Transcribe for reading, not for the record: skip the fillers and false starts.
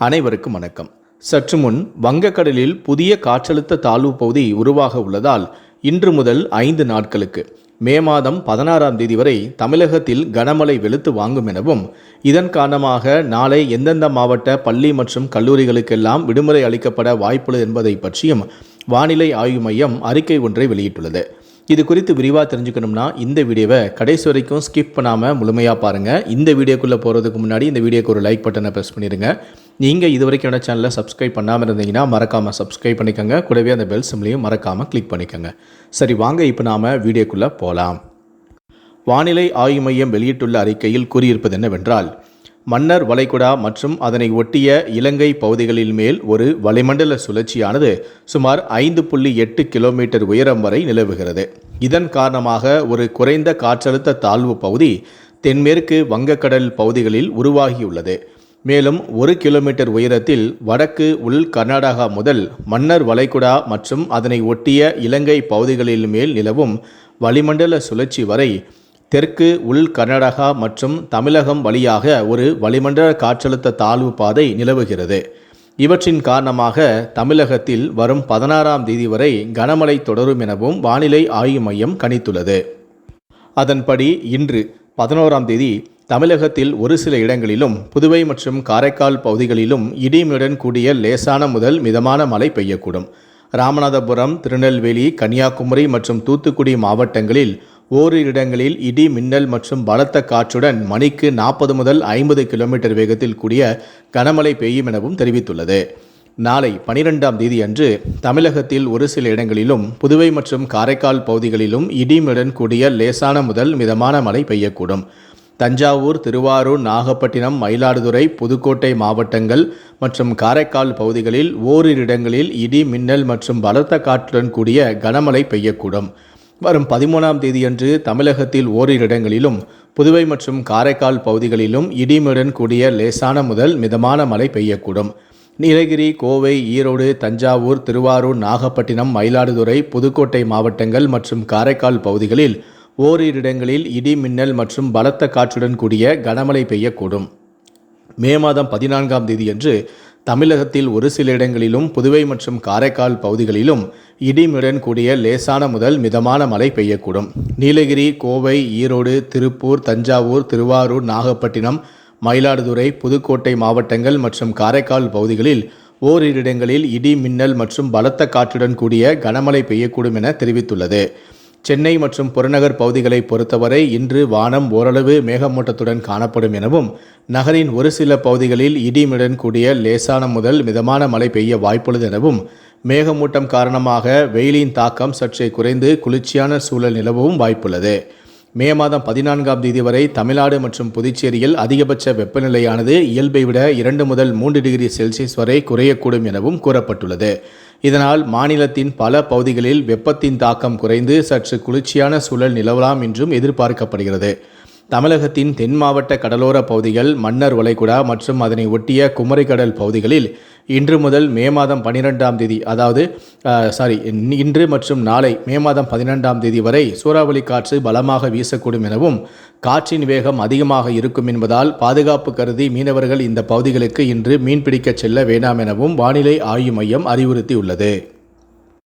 அனைவருக்கும் வணக்கம். சற்று முன் வங்கக்கடலில் புதிய காற்றழுத்த தாழ்வு பகுதி உருவாக உள்ளதால் இன்று முதல் 5 நாட்களுக்கு மே மாதம் 16ஆம் தேதி வரை தமிழகத்தில் கனமழை வெளுத்து வாங்கும் எனவும், இதன் காரணமாக நாளை எந்தெந்த மாவட்ட பள்ளி மற்றும் கல்லூரிகளுக்கெல்லாம் விடுமுறை அளிக்கப்பட வாய்ப்புள்ளது என்பதை பற்றியும் வானிலை ஆய்வு மையம் அறிக்கை ஒன்றை வெளியிட்டுள்ளது. இது குறித்து விரிவாக தெரிஞ்சுக்கணும்னா இந்த வீடியோவை கடைசி வரைக்கும் ஸ்கிப் பண்ணாமல் முழுமையாக பாருங்கள். இந்த வீடியோக்குள்ளே போகிறதுக்கு முன்னாடி இந்த வீடியோக்கு ஒரு லைக் பட்டனை ப்ரெஸ் பண்ணிடுங்க. நீங்கள் இது வரைக்கும் என்னோட சேனலை சப்ஸ்கிரைப் பண்ணாமல் இருந்தீங்கன்னா மறக்காமல் சப்ஸ்கிரைப் பண்ணிக்கோங்க. கூடவே அந்த பெல் சிம்லையும் மறக்காமல் கிளிக் பண்ணிக்கோங்க. சரி, வாங்க இப்போ நாம் வீடியோக்குள்ளே போகலாம். வானிலை ஆய்வு மையம் வெளியிட்டுள்ள அறிக்கையில் கூறியிருப்பது என்னவென்றால், மன்னார் வளைகுடா மற்றும் அதனை ஒட்டிய இலங்கை பகுதிகளில் மேல் ஒரு வளிமண்டல சுழற்சியானது சுமார் 5.8 கிலோமீட்டர் உயரம் வரை நிலவுகிறது. இதன் காரணமாக ஒரு குறைந்த காற்றழுத்த தாழ்வு பகுதி தென்மேற்கு வங்கக்கடல் பகுதிகளில் உருவாகியுள்ளது. மேலும் 1 கிலோமீட்டர் உயரத்தில் வடக்கு உள் கர்நாடகா முதல் மன்னார் வளைகுடா மற்றும் அதனை ஒட்டிய இலங்கை பகுதிகளில் மேல் நிலவும் வளிமண்டல சுழற்சி வரை தெற்கு உள் கர்நாடகா மற்றும் தமிழகம் வழியாக ஒரு வளிமண்டல காற்றழுத்த தாழ்வு பாதை நிலவுகிறது. இவற்றின் காரணமாக தமிழகத்தில் வரும் 16ஆம் தேதி வரை கனமழை தொடரும் எனவும் வானிலை ஆய்வு மையம் கணித்துள்ளது. அதன்படி இன்று 11ஆம் தேதி தமிழகத்தில் ஒரு சில இடங்களிலும் புதுவை மற்றும் காரைக்கால் பகுதிகளிலும் இடியுடன் கூடிய லேசான முதல் மிதமான மழை பெய்யக்கூடும். ராமநாதபுரம், திருநெல்வேலி, கன்னியாகுமரி மற்றும் தூத்துக்குடி மாவட்டங்களில் ஓரிரு இடங்களில் இடி, மின்னல் மற்றும் பலத்த காற்றுடன் மணிக்கு 40 முதல் 50 கிலோமீட்டர் வேகத்தில் கூடிய கனமழை பெய்யும் எனவும் தெரிவித்துள்ளது. நாளை 12ஆம் தேதி அன்று தமிழகத்தில் ஒரு சில இடங்களிலும் புதுவை மற்றும் காரைக்கால் பகுதிகளிலும் இடியுடன் கூடிய லேசான முதல் மிதமான மழை பெய்யக்கூடும். தஞ்சாவூர், திருவாரூர், நாகப்பட்டினம், மயிலாடுதுறை, புதுக்கோட்டை மாவட்டங்கள் மற்றும் காரைக்கால் பகுதிகளில் ஓரிரு இடங்களில் இடி, மின்னல் மற்றும் பலத்த காற்றுடன் கூடிய கனமழை பெய்யக்கூடும். வரும் 13ஆம் தேதியன்று தமிழகத்தில் ஓரிரு இடங்களிலும் புதுவை மற்றும் காரைக்கால் பகுதிகளிலும் இடியுடன் கூடிய லேசான முதல் மிதமான மழை பெய்யக்கூடும். நீலகிரி, கோவை, ஈரோடு, தஞ்சாவூர், திருவாரூர், நாகப்பட்டினம், மயிலாடுதுறை, புதுக்கோட்டை மாவட்டங்கள் மற்றும் காரைக்கால் பகுதிகளில் ஓரிரு இடங்களில் இடி, மின்னல் மற்றும் பலத்த காற்றுடன் கூடிய கனமழை பெய்யக்கூடும். மே மாதம் 14ஆம் தேதியன்று தமிழகத்தில் ஒரு சில இடங்களிலும் புதுவை மற்றும் காரைக்கால் பகுதிகளிலும் இடியுடன் கூடிய லேசான முதல் மிதமான மழை பெய்யக்கூடும். நீலகிரி, கோவை, ஈரோடு, திருப்பூர், தஞ்சாவூர், திருவாரூர், நாகப்பட்டினம், மயிலாடுதுறை, புதுக்கோட்டை மாவட்டங்கள் மற்றும் காரைக்கால் பகுதிகளில் ஓரிரு இடங்களில் இடி, மின்னல் மற்றும் பலத்த காற்றுடன் கூடிய கனமழை பெய்யக்கூடும் என தெரிவித்துள்ளது. சென்னை மற்றும் புறநகர் பகுதிகளை பொறுத்தவரை இன்று வானம் ஓரளவு மேகமூட்டத்துடன் காணப்படும் எனவும், நகரின் ஒரு சில பகுதிகளில் இடியுடன் கூடிய லேசான முதல் மிதமான மழை பெய்ய வாய்ப்புள்ளது எனவும், மேகமூட்டம் காரணமாக வெயிலின் தாக்கம் சற்றே குறைந்து குளிர்ச்சியான சூழல் நிலவவும் வாய்ப்புள்ளது. மே மாதம் 14ஆம் தேதி வரை தமிழ்நாடு மற்றும் புதுச்சேரியில் அதிகபட்ச வெப்பநிலையானது இயல்பை விட 2 முதல் 3 டிகிரி செல்சியஸ் வரை குறையக்கூடும் எனவும் கூறப்பட்டுள்ளது. இதனால் மாநிலத்தின் பல பகுதிகளில் வெப்பத்தின் தாக்கம் குறைந்து சற்று குளிர்ச்சியான சூழல் நிலவலாம் என்றும் எதிர்பார்க்கப்படுகிறது. தமிழகத்தின் தென் மாவட்ட கடலோர பகுதிகள், மன்னார் வளைகுடா மற்றும் அதனை ஒட்டிய குமரிக்கடல் பகுதிகளில் இன்று முதல் மே மாதம் 12ஆம் தேதி இன்று மற்றும் நாளை மே மாதம் 12ஆம் தேதி வரை சூறாவளி காற்று பலமாக வீசக்கூடும் எனவும், காற்றின் வேகம் அதிகமாக இருக்கும் என்பதால் பாதுகாப்பு கருதி மீனவர்கள் இந்த பகுதிகளுக்கு இன்று மீன்பிடிக்க செல்ல வேண்டாம் எனவும் வானிலை ஆய்வு மையம் அறிவுறுத்தியுள்ளது.